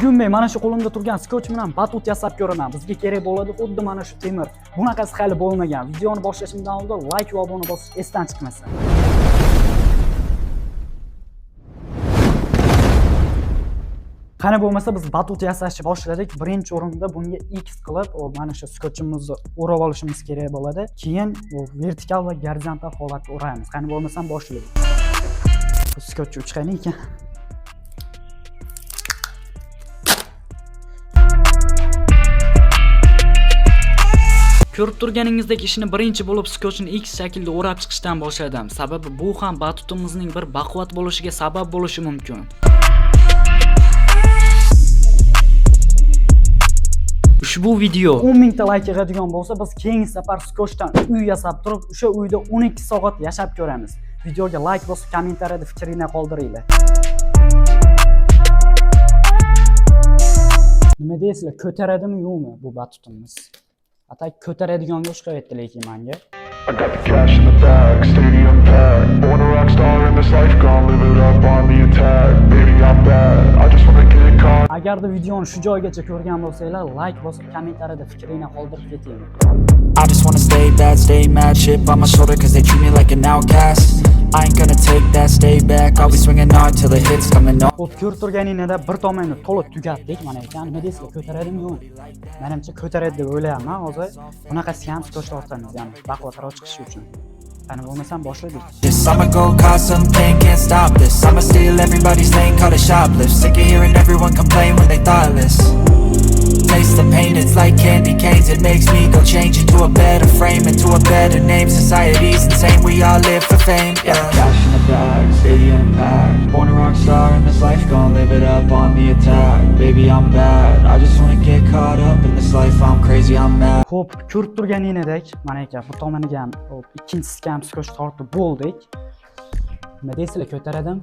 Bugun men mana shu qo'limda turgan skotch bilan batut yasab ko'raman. Bizga kerak bo'ladi xuddi mana shu temir. Bunaqasi hali bo'lmagan. Videoni boshlashimdan oldin like va obuna bosish esdan chiqmasin. Qani bo'lmasa biz batut yasashni boshladik. Birinchi o'rinda bunga X qilib, mana shu skotchimizni o'rab olishimiz kerak bo'ladi. Keyin vertikal va gorizontal holatda o'raymiz. Qani bo'lmasam boshlaymiz. Bu skotch uchqani ekan. Ko'rib turganingizdek ishni birinchi bo'lib skotchni X shaklda o'rab chiqishdan boshladim. Sababi bu ham batutimizning bir baquvvat bo'lishiga sabab bo'lishi mumkin. Ushbu video 10 mingta like yig'adigan bo'lsa, biz keyingi safar skotchdan uy yasab turib, o'sha uyda 12 soat yashab ko'ramiz. Videoga like bosib, kommentariyada fikringizni qoldiringlar. Nima deysizlar, ko'taradimi yo'qmi bu batutimiz? Hatta ko'taradiganga o'xshayapti lekin menga. I got the cash in the bag, stadium packed. Born a rock star in this life, gonna live it up on the attack. Baby, I'm bad, I just wanna get caught. Agarda videoni shu joygacha ko'rgan bo'lsanglar, like bosib, kommentariyada fikringizni qoldirib keting. I just wanna stay bad, stay mad, chip on my shoulder cause they treat me like an outcast. I ain't gonna take that, stay back, I'll be swinging hard till the hits coming on. Xo'p, ko'rib turganingizda bir tomonni to'liq tugatdik. Mana ekan, nima deysizlar, ko'taradimi yo'qmi? Menimcha ko'taradi deb o'ylayapman. Hozir bunaqasi ham skotch tortamiz, ya'ni baquvvatroq chiqishi uchun. Qani bo'lmasam boshladik. I'ma go cause some pain, can't stop this. I'ma steal everybody's lane, call it shoplift. Sick of hearing everyone complain when they thoughtless. Taste the pain, it's like candy canes. It makes me go change into a better frame, into a better name. Society's insane, we all live for fame, yeah. Cash in the bag, stadium packed. Born a rock star in this life, gonna live it up on the attack. Baby, I'm bad, I just wanna get caught up in this life. I'm crazy, I'm mad. Xo'p, ko'rib turganingdek, mana ekan, bu tomoniga ham ikkinchisiga ham skotch tortib bo'ldik. Nima deysizlar, ko'taradim.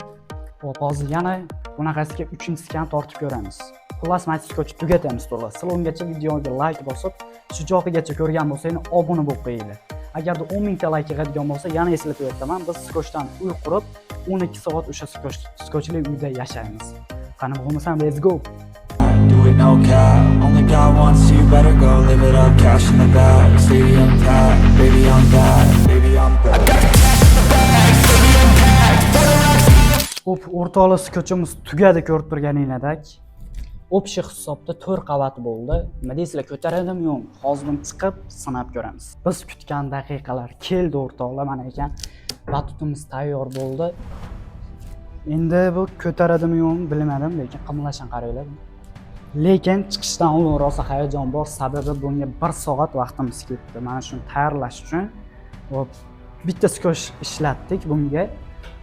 Xo'p, hozir yana bunaqasiga uchinchisiga ham tortib ko'ramiz. Xullas, mana skotchni tugatamiz to'g'ri. Sizlar ungacha videoga like bosib, shu joyigacha ko'rgan bo'lsangiz obuna bo'lib qo'yinglar. Agarda 10 mingta like yig'adigan bo'lsa, yana eslatib o'taman, biz skotchdan uy qurib, 12 soat o'sha skotchli uyda yashaymiz. Qani bo'lmasam, let's go. Do it no cap, only got one, so you better go live it up. Cash in the bag, stadium packed. Baby, I'm bad, baby, I'm bad. I got the cash in the bag, stadium packed. Xo'p, o'rtoqli skotchimiz tugadi ko'rib turganinglardek. Общий hisobda 4 qavat bo'ldi. Nima deysizlar, ko'taradimi yo'qmi? Hozir buni chiqib sinab ko'ramiz. Biz kutgan daqiqalar keldi o'rtoqlar, mana ekan. Batutimiz tayyor bo'ldi. Endi bu ko'taradimi yo'qmi bilmadim, lekin qimlashdan qaranglar. Lekin chiqishdan oldin rosa hayajon bor, sababi bunga 1 soat vaqtimiz ketdi. Mana shuni tayyorlash uchun hop bitta skotch ishlatdik bunga.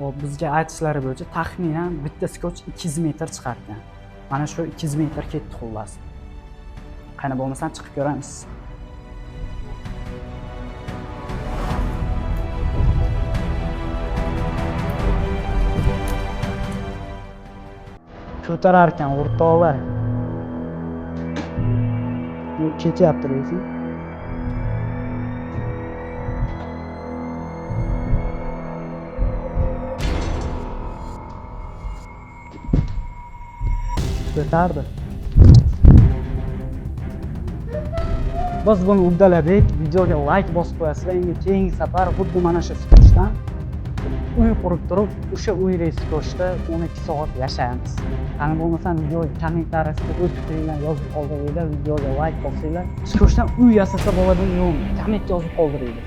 Hop bizga aytishlari bo'yicha taxminan bitta skotch 200 metr chiqargan. Mana shu 200 metr ketdi xullas. Qani bo'lmasam chiqib ko'ramiz. Ko'tarar ekan o'rtoqlar. Bu ketyapti lekin. Ko'tardi. Biz buni uddaladik. Videoga like bosib qo'yasizlar. Endi keyingi safar xuddi mana shu skotchdan uy qurib turib, o'sha uydagi skotchda 12 soat yashaymiz. Qani bo'lmasam videoga kommentariyasiga o'z fikringizni yozib qoldiringlar, videoga like bosinglar. Skotchdan uy yasasa bo'ladimi yo'qmi? Kommentga yozib qoldiringlar.